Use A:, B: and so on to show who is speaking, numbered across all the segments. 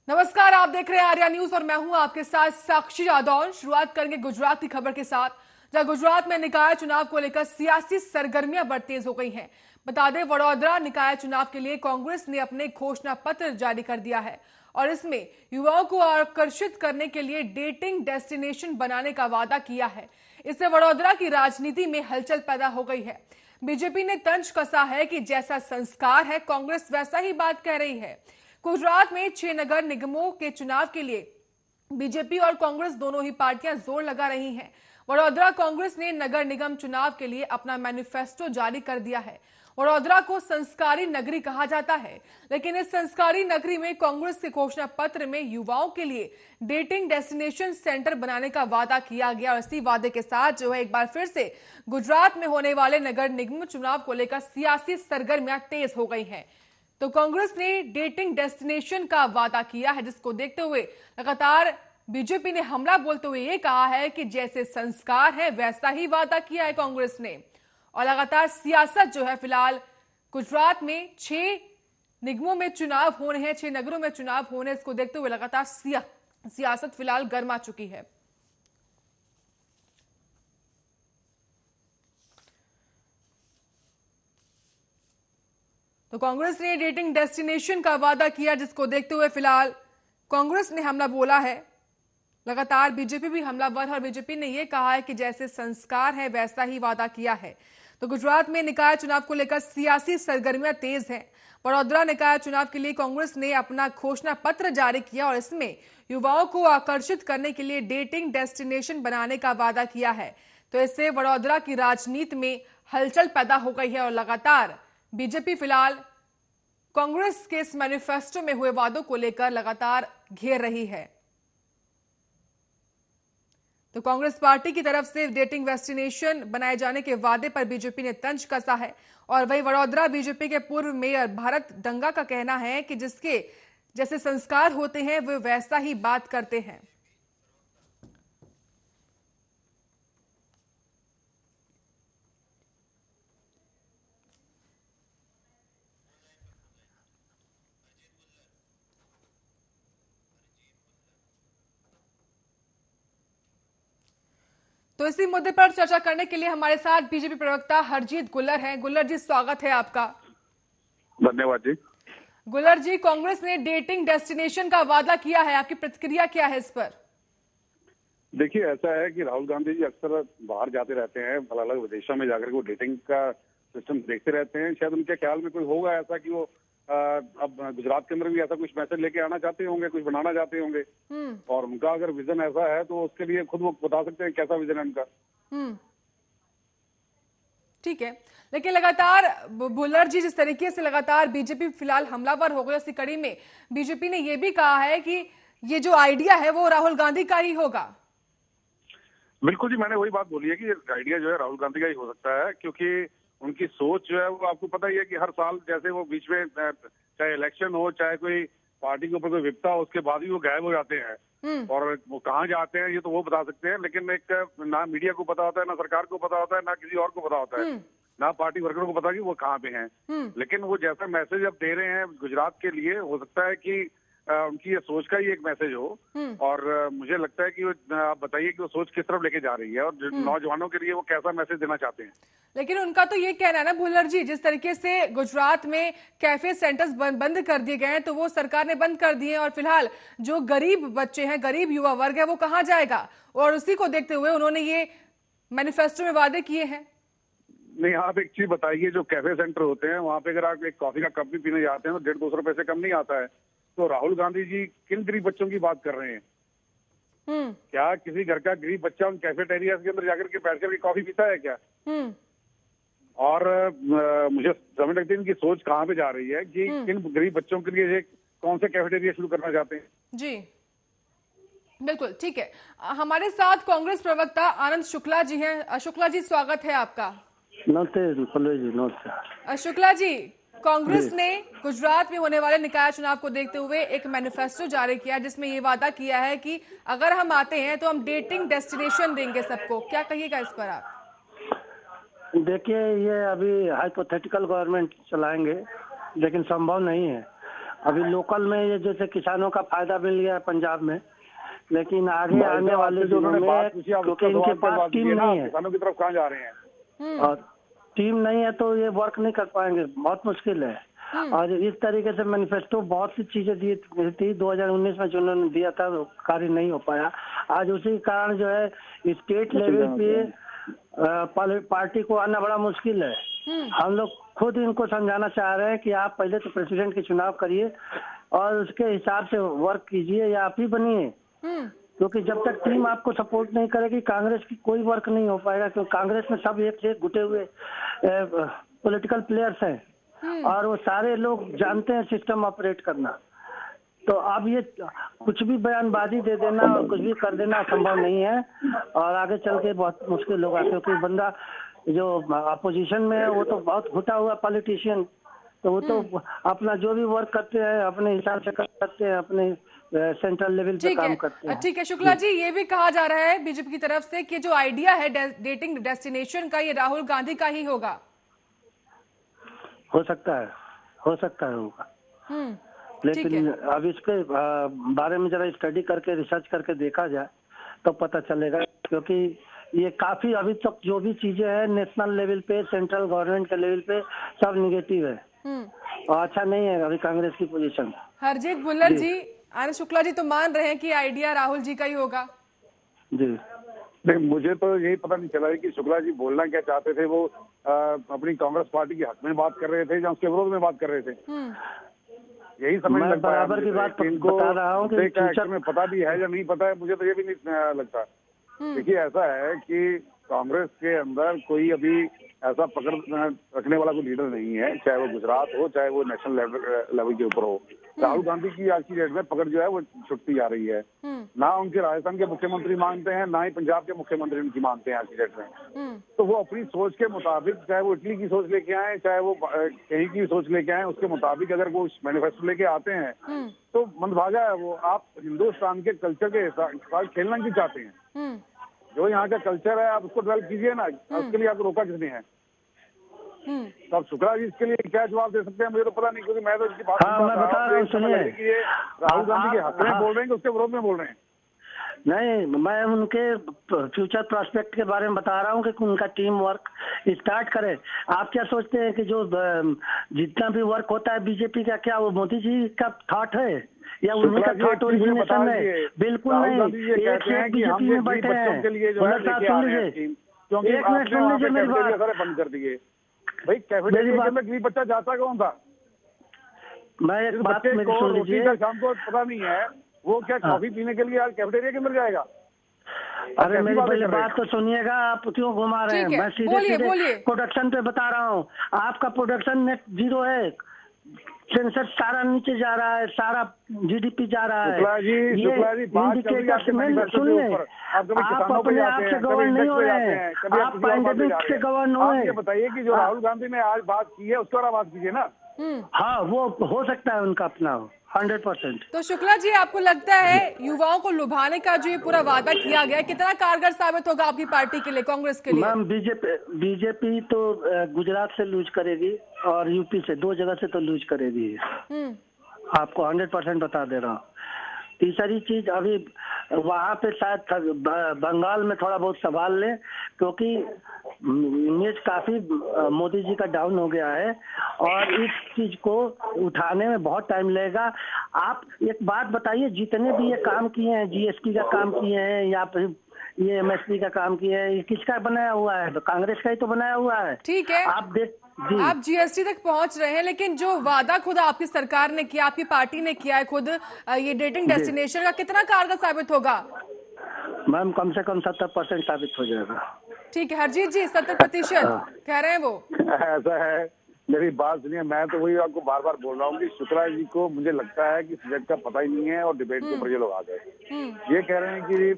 A: नमस्कार, आप देख रहे हैं आर्या न्यूज और मैं हूं आपके साथ साक्षी यादव। शुरुआत करेंगे गुजरात की खबर के साथ, जहां गुजरात में निकाय चुनाव को लेकर सियासी सरगर्मियां बढ़ तेज हो गई हैं। बता दें, वडोदरा निकाय चुनाव के लिए कांग्रेस ने अपने घोषणा पत्र जारी कर दिया है और इसमें युवाओं को आकर्षित करने के लिए डेटिंग डेस्टिनेशन बनाने का वादा किया है। इससे वडोदरा की राजनीति में हलचल पैदा हो गई है। बीजेपी ने तंज कसा है कि जैसा संस्कार है, कांग्रेस वैसा ही बात कह रही है। गुजरात में 6 नगर निगमों के चुनाव के लिए बीजेपी और कांग्रेस दोनों ही पार्टियां जोर लगा रही हैं। वडोदरा कांग्रेस ने नगर निगम चुनाव के लिए अपना मैनिफेस्टो जारी कर दिया है। वडोदरा को संस्कारी नगरी कहा जाता है, लेकिन इस संस्कारी नगरी में कांग्रेस के घोषणा पत्र में युवाओं के लिए डेटिंग डेस्टिनेशन सेंटर बनाने का वादा किया गया और इसी वादे के साथ जो है एक बार फिर से गुजरात में होने वाले नगर निगम चुनाव को लेकर सियासी सरगर्मियां तेज हो गई हैं। तो कांग्रेस ने डेटिंग डेस्टिनेशन का वादा किया है, जिसको देखते हुए लगातार बीजेपी ने हमला बोलते हुए ये कहा है कि जैसे संस्कार है वैसा ही वादा किया है कांग्रेस ने। और लगातार सियासत जो है फिलहाल गुजरात में 6 निगमों में चुनाव होने हैं, 6 नगरों में चुनाव होने, इसको देखते हुए लगातार सियासत फिलहाल गर्मा चुकी है। तो कांग्रेस ने डेटिंग डेस्टिनेशन का वादा किया, जिसको देखते हुए फिलहाल कांग्रेस ने हमला बोला है। लगातार बीजेपी भी हमलावर है और बीजेपी ने यह कहा है कि जैसे संस्कार है वैसा ही वादा किया है। तो गुजरात में निकाय चुनाव को लेकर सियासी सरगर्मियां तेज हैं। वडोदरा निकाय चुनाव के लिए कांग्रेस ने अपना घोषणा पत्र जारी किया और इसमें युवाओं को आकर्षित करने के लिए डेटिंग डेस्टिनेशन बनाने का वादा किया है। तो इससे वडोदरा की राजनीति में हलचल पैदा हो गई है और लगातार बीजेपी फिलहाल कांग्रेस के इस मैनिफेस्टो में हुए वादों को लेकर लगातार घेर रही है। तो कांग्रेस पार्टी की तरफ से डेटिंग डेस्टिनेशन बनाए जाने के वादे पर बीजेपी ने तंज कसा है और वहीं वडोदरा बीजेपी के पूर्व मेयर भारत डंगा का कहना है कि जिसके जैसे संस्कार होते हैं वे वैसा ही बात करते हैं। तो इसी मुद्दे पर चर्चा करने के लिए हमारे साथ बीजेपी प्रवक्ता हरजीत गुल्लर हैं। गुल्लर जी, स्वागत है आपका।
B: धन्यवाद जी।
A: गुल्लर जी, कांग्रेस ने डेटिंग डेस्टिनेशन का वादा किया है, आपकी प्रतिक्रिया क्या है इस पर?
B: देखिए, ऐसा है कि राहुल गांधी जी अक्सर बाहर जाते रहते हैं, अलग अलग विदेशों में जाकर के वो डेटिंग का सिस्टम देखते रहते हैं। शायद उनके ख्याल में कोई होगा ऐसा कि वो अब गुजरात के अंदर भी ऐसा कुछ मैसेज लेके आना चाहते होंगे, कुछ बनाना चाहते होंगे। और उनका अगर विजन ऐसा है तो उसके लिए खुद वो बता सकते हैं कैसा विजन है उनका।
A: ठीक है, लेकिन लगातार बुल्लर जी, जिस तरीके से लगातार बीजेपी फिलहाल हमलावर हो गई, उसी कड़ी में बीजेपी ने यह भी कहा है कि ये जो आइडिया है वो राहुल गांधी का ही होगा।
B: बिल्कुल जी, मैंने वही बात बोली है कि आइडिया जो है राहुल गांधी का ही हो सकता है, क्योंकि उनकी सोच जो है वो आपको पता ही है कि हर साल जैसे वो बीच में चाहे इलेक्शन हो, चाहे कोई पार्टी के ऊपर कोई विपता हो, उसके बाद ही वो गायब हो जाते हैं। और वो कहाँ जाते हैं ये तो वो बता सकते हैं, लेकिन एक ना मीडिया को पता होता है, ना सरकार को पता होता है, ना किसी और को पता होता है, ना पार्टी वर्करों को पता कि वो कहाँ पे हैं। लेकिन वो जैसा मैसेज अब दे रहे हैं गुजरात के लिए, हो सकता है कि उनकी ये सोच का ही एक मैसेज हो। और मुझे लगता है कि आप बताइए कि वो सोच किस तरफ लेके जा रही है और नौजवानों के लिए वो कैसा मैसेज देना चाहते हैं।
A: लेकिन उनका तो ये कहना है ना भुल्लर जी, जिस तरीके से गुजरात में कैफे सेंटर्स बंद कर दिए गए हैं, तो वो सरकार ने बंद कर दिए हैं और फिलहाल जो गरीब बच्चे हैं, गरीब युवा वर्ग है, वो कहाँ जाएगा? और उसी को देखते हुए उन्होंने ये मैनिफेस्टो में वादे किए हैं।
B: नहीं, आप एक चीज बताइए, जो कैफे सेंटर होते हैं वहां पे अगर आप एक कॉफी का कप भी पीने जाते हैं तो 150 रुपए से कम नहीं आता है। तो राहुल गांधी जी किन गरीब बच्चों की बात कर रहे हैं? क्या किसी घर का गरीब बच्चा उन कैफेटेरिया के अंदर जाकर के बैठ कर कॉफी पीता है क्या? और मुझे समझ लगती है इनकी सोच कहाँ पे जा रही है कि किन गरीब बच्चों के लिए कौन से कैफेटेरिया शुरू करना चाहते हैं। जी
A: बिल्कुल, ठीक है। हमारे साथ कांग्रेस प्रवक्ता आनंद शुक्ला जी हैं। शुक्ला जी, स्वागत है आपका।
C: नमस्ते पल्लवी जी। नमस्ते
A: शुक्ला जी, कांग्रेस ने गुजरात में होने वाले निकाय चुनाव को देखते हुए एक मैनिफेस्टो जारी किया, जिसमें ये वादा किया है कि अगर हम आते हैं तो हम डेटिंग डेस्टिनेशन देंगे सबको। क्या कहिएगा इस पर आप?
C: देखिए, ये अभी हाइपोथेटिकल गवर्नमेंट चलाएंगे, लेकिन संभव नहीं है। अभी लोकल में ये जैसे किसानों का फायदा मिल गया है पंजाब में, लेकिन आगे आने वाले दिनों में क्योंकि इनके पास टीम नहीं है,
B: किसानों की तरफ कहाँ जा रहे हैं
C: और टीम नहीं है तो ये वर्क नहीं कर पाएंगे, बहुत मुश्किल है। और इस तरीके से मैनिफेस्टो बहुत सी चीजें दी थी 2019 में जो उन्होंने दिया था वो कार्य नहीं हो पाया। आज उसी कारण जो है स्टेट लेवल पे पार्टी को आना बड़ा मुश्किल है। हम लोग खुद इनको समझाना चाह रहे हैं कि आप पहले तो प्रेसिडेंट के चुनाव करिए और उसके हिसाब से वर्क कीजिए या आप ही बनिए, क्योंकि जब तक टीम आपको सपोर्ट नहीं करेगी कांग्रेस की कोई वर्क नहीं हो पाएगा। क्योंकि कांग्रेस में सब एक से गुटे हुए पॉलिटिकल प्लेयर्स हैं और वो सारे लोग जानते हैं सिस्टम ऑपरेट करना। तो अब ये कुछ भी बयानबाजी दे देना और कुछ भी कर देना संभव नहीं है और आगे चल के बहुत मुश्किल होगा, क्योंकि बंदा जो अपोजिशन में है वो तो बहुत घुटा हुआ पॉलिटिशियन, तो वो तो अपना जो भी वर्क करते हैं अपने हिसाब से कर सकते हैं, अपने सेंट्रल लेवल पे काम करते हैं।
A: ठीक है शुक्ला जी, ये भी कहा जा रहा है बीजेपी की तरफ से कि जो आइडिया है डेटिंग डेस्टिनेशन का ये राहुल गांधी का ही होगा।
C: हो सकता है होगा, लेकिन अब इसके बारे में जरा स्टडी करके रिसर्च करके देखा जाए तो पता चलेगा, क्योंकि ये काफी अभी तक जो भी चीजें हैं नेशनल लेवल पे सेंट्रल गवर्नमेंट के लेवल पे सब निगेटिव है और अच्छा नहीं है अभी कांग्रेस की पोजीशन।
A: हरजीत भुल्लर जी, आनंद शुक्ला जी तो मान रहे हैं कि आइडिया राहुल जी का ही होगा।
C: जी
B: नहीं, मुझे तो यही पता नहीं चला कि शुक्ला जी बोलना क्या चाहते थे। वो अपनी कांग्रेस पार्टी के हक में बात कर रहे थे या उसके विरोध में बात कर रहे थे, यही समझ नहीं पाया।
C: बराबर की बात बता रहा हूँ कि
B: फ्यूचर में पता भी है या नहीं पता है, मुझे तो ये भी नहीं लगता। देखिए ऐसा है कि कांग्रेस के अंदर कोई अभी ऐसा पकड़ रखने वाला कोई लीडर नहीं है, चाहे वो गुजरात हो चाहे वो नेशनल लेवल के ऊपर हो। राहुल गांधी की आज की डेट में पकड़ जो है वो छुटती जा रही है। ना उनके राजस्थान के मुख्यमंत्री मानते हैं, ना ही पंजाब के मुख्यमंत्री उनकी मानते हैं आज की डेट में। तो वो अपनी सोच के मुताबिक, चाहे वो इटली की सोच लेके आए चाहे वो कहीं की सोच लेके आए, उसके मुताबिक अगर वो मैनिफेस्टो लेके आते हैं तो मंदभागा है वो। आप हिंदुस्तान के कल्चर के हिसाब खेलना क्यों चाहते हैं? जो यहाँ का कल्चर है आप उसको डेवलप कीजिए ना, उसके लिए आपको रोका किसने है? तो आप शुक्ला जी इसके लिए क्या जवाब दे सकते हैं मुझे तो पता नहीं, क्योंकि मैं तो इसकी बात
C: मैं बता रहा हूँ, सुनिए
B: कि ये राहुल गांधी के हक में बोल रहे हैं कि उसके विरोध में बोल रहे हैं।
C: नहीं, मैं उनके फ्यूचर प्रोस्पेक्ट के बारे में बता रहा हूँ कि उनका टीम वर्क स्टार्ट करे। आप क्या सोचते हैं कि जो जितना भी वर्क होता है बीजेपी का, क्या वो मोदी जी का थॉट है या उन्हीं का थॉट ओरिजिनेशन है? बिल्कुल नहीं। एक से एक बीजेपी में बैठे हैं।
B: क्योंकि एक मिनट सुन लीजिए मेरी बात। बंद कर दिए भाई, कैफेटेरिया में गरीब बच्चा जाता कौन था?
C: मैं एक बात मेरी सुन लीजिए,
B: शाम को पता नहीं है वो क्या कॉफी पीने के लिए आज कैफेटेरिया के मिल जाएगा?
C: अरे मेरी पहले बात तो सुनिएगा, आप क्यों घुमा रहे हैं? मैं सीधे प्रोडक्शन पे बता रहा हूँ। आपका प्रोडक्शन नेट जीरो है, सेंसर सारा नीचे जा रहा है, सारा जीडीपी जा रहा है। सुन लें, आप अपने आप से गवर्न नहीं हो रहे हैं, आप पैंडेमिक से गवर्न हो रहे हैं।
B: बताइए कि जो राहुल गांधी ने आज बात की है उसके बारे में बात कीजिए ना।
C: हाँ, वो हो सकता है उनका अपना 100%।
A: तो शुक्ला जी, आपको लगता है युवाओं को लुभाने का जो ये पूरा वादा किया गया कितना कारगर साबित होगा आपकी पार्टी के लिए, कांग्रेस के लिए?
C: मैम बीजेपी तो गुजरात से लूज करेगी और यूपी से, 2 जगह से तो लूज करेगी, आपको 100% बता दे रहा हूँ। तीसरी चीज, अभी वहाँ पे शायद बंगाल में थोड़ा बहुत संभाल लें, क्योंकि इमेज काफी मोदी जी का डाउन हो गया है और इस चीज को उठाने में बहुत टाइम लगेगा। आप एक बात बताइए, जितने भी ये काम किए हैं, जीएसटी का काम किए हैं या फिर ये एमएसपी का काम किया है, ये किसका बनाया हुआ है? तो कांग्रेस का ही तो बनाया हुआ है।
A: ठीक है, आप जीएसटी तक पहुंच रहे हैं, लेकिन जो वादा खुद आपकी सरकार ने किया, आपकी पार्टी ने किया है खुद, ये डेटिंग डेस्टिनेशन का कितना कारगर साबित होगा?
C: मैम कम से कम 70% साबित हो जाएगा।
A: ठीक है हरजीत जी, 70% कह रहे हैं वो।
B: ऐसा है, मेरी बात सुनिए, मैं तो वही आपको बार बार बोल रहा हूँ कि शुक्ला जी को मुझे लगता है कि सब्जेक्ट का पता ही नहीं है और डिबेट के ऊपर ये लोग आ गए। ये कह रहे हैं कि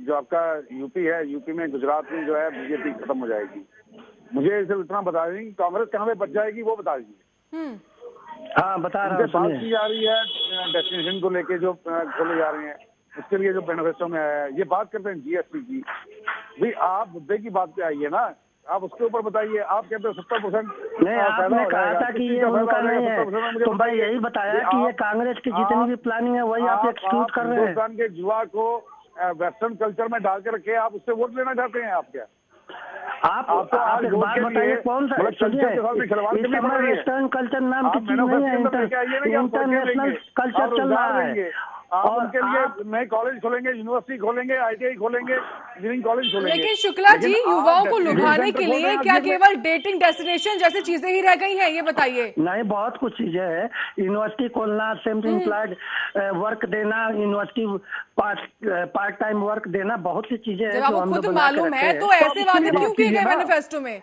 B: जो आपका यूपी है, यूपी में गुजरात में जो है बीजेपी खत्म हो जाएगी। मुझे सिर्फ इतना बता दें कि कांग्रेस कहाँ पे बच जाएगी वो बता दीजिए।
C: हाँ, बता रहा हूँ।
B: बात की जा रही है डेस्टिनेशन को लेके जो खोले जा रहे हैं, उसके लिए जो मैनिफेस्टो में आया है, ये बात करते हैं जीएसटी की। भाई आप मुद्दे की बात पे आइए ना। आप उसके ऊपर बताइए। आप कहते हो 70%
C: नहीं, आपने कहा था कि ये उनका नहीं है, तो मैं यही बताया कि ये कांग्रेस की जितनी भी प्लानिंग है वही आप एक्सक्यूट कर रहे हैं।
B: हिंदुस्तान के युवा को वेस्टर्न कल्चर में डाल के रखे, आप उससे वोट लेना चाहते हैं? आप क्या
C: आप एक बात बताइए, कौन सा वेस्टर्न कल्चर नाम की चीज नहीं है, इंटरनेशनल कल्चर चल रहा है।
B: आप उनके लिए नए कॉलेज खोलेंगे, यूनिवर्सिटी खोलेंगे, ITI खोलेंगे, इंजीनियरिंग कॉलेज खोलेंगे।
A: लेकिन शुक्ला जी, युवाओं को लुभाने के लिए क्या केवल डेटिंग डेस्टिनेशन जैसी चीजें ही रह गई हैं, ये बताइए।
C: नहीं, बहुत कुछ चीजें हैं। यूनिवर्सिटी खोलना, सेल्फ एम्प्लॉयड वर्क देना, यूनिवर्सिटी पार्ट टाइम वर्क देना, बहुत सी चीजें हैं।
A: जब आपको खुद मालूम है तो ऐसे वादे क्यों किए गए मैनिफेस्टो में?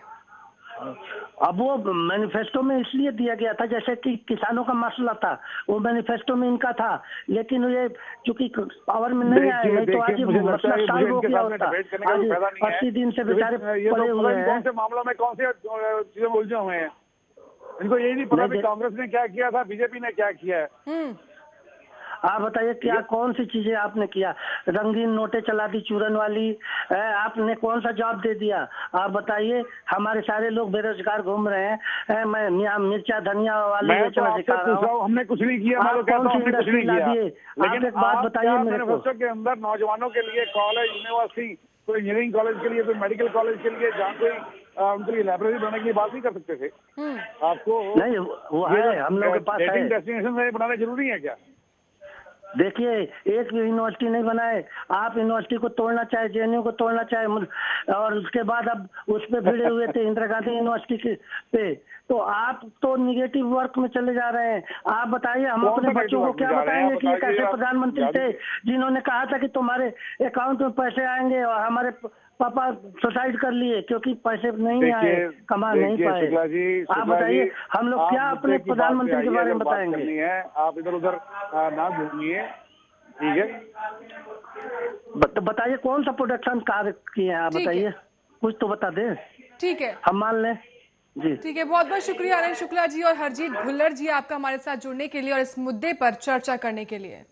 C: अब वो मैनिफेस्टो में इसलिए दिया गया था जैसे कि किसानों का मसला था, वो मैनिफेस्टो में इनका था, लेकिन ये चूंकि पावर में नहीं आए, नहीं तो आज ये मसला सॉल्व हो गया होता। आज 80 दिन से बेचारे पड़े हुए हैं।
B: कौन से मामलों में कौन से चीजें उलझे हुए हैं, इनको यही नहीं पता कि कांग्रेस ने क्या किया था, बीजेपी ने क्या किया है।
C: आप बताइए क्या कौन सी चीजें आपने किया? रंगीन नोटें चला दी चूरन वाली, आपने कौन सा जॉब दे दिया? आप बताइए। हमारे सारे लोग बेरोजगार घूम रहे हैं। मैं मिर्चा धनिया वाली बेचना सिखा रहा हूँ।
B: हमने कुछ नहीं किया, मैं तो कहता हूं हमने कुछ नहीं किया। लेकिन
C: एक बात बताइए मेरे को,
B: के अंदर नौजवानों के लिए कॉलेज, यूनिवर्सिटी, कोई इंजीनियरिंग कॉलेज के लिए, कोई मेडिकल कॉलेज के लिए, जहाँ कोई उनके लिए लाइब्रेरी बनाने की बात नहीं कर सकते थे? आपको
C: नहीं, वो है, हम लोग के पास है।
B: डेस्टिनेशन बनाना जरूरी है क्या?
C: देखिए, एक यूनिवर्सिटी नहीं बनाए आप, यूनिवर्सिटी को तोड़ना चाहे, JNU को तोड़ना चाहे, और उसके बाद अब उस पे भिड़े हुए थे इंदिरा गांधी यूनिवर्सिटी पे। तो आप तो निगेटिव वर्क में चले जा रहे हैं। आप बताइए, हम अपने बच्चों को क्या बताएंगे कि एक ऐसे प्रधानमंत्री थे जिन्होंने कहा था कि तुम्हारे अकाउंट में पैसे आएंगे, और हमारे पापा सुसाइड कर लिए क्योंकि पैसे नहीं आए, कमा नहीं पाए। आप बताइए, हम लोग क्या अपने प्रधानमंत्री के बारे में बताएंगे?
B: आप इधर उधर ना घूमिए, ठीक है?
C: तो बताइए कौन सा प्रोडक्शन कार्य किए हैं, आप बताइए, कुछ तो बता दें।
A: ठीक है,
C: हम मान लें जी।
A: ठीक है, बहुत बहुत शुक्रिया आनंद शुक्ला जी और हरजीत भुल्लर जी, आपका हमारे साथ जुड़ने के लिए और इस मुद्दे पर चर्चा करने के लिए।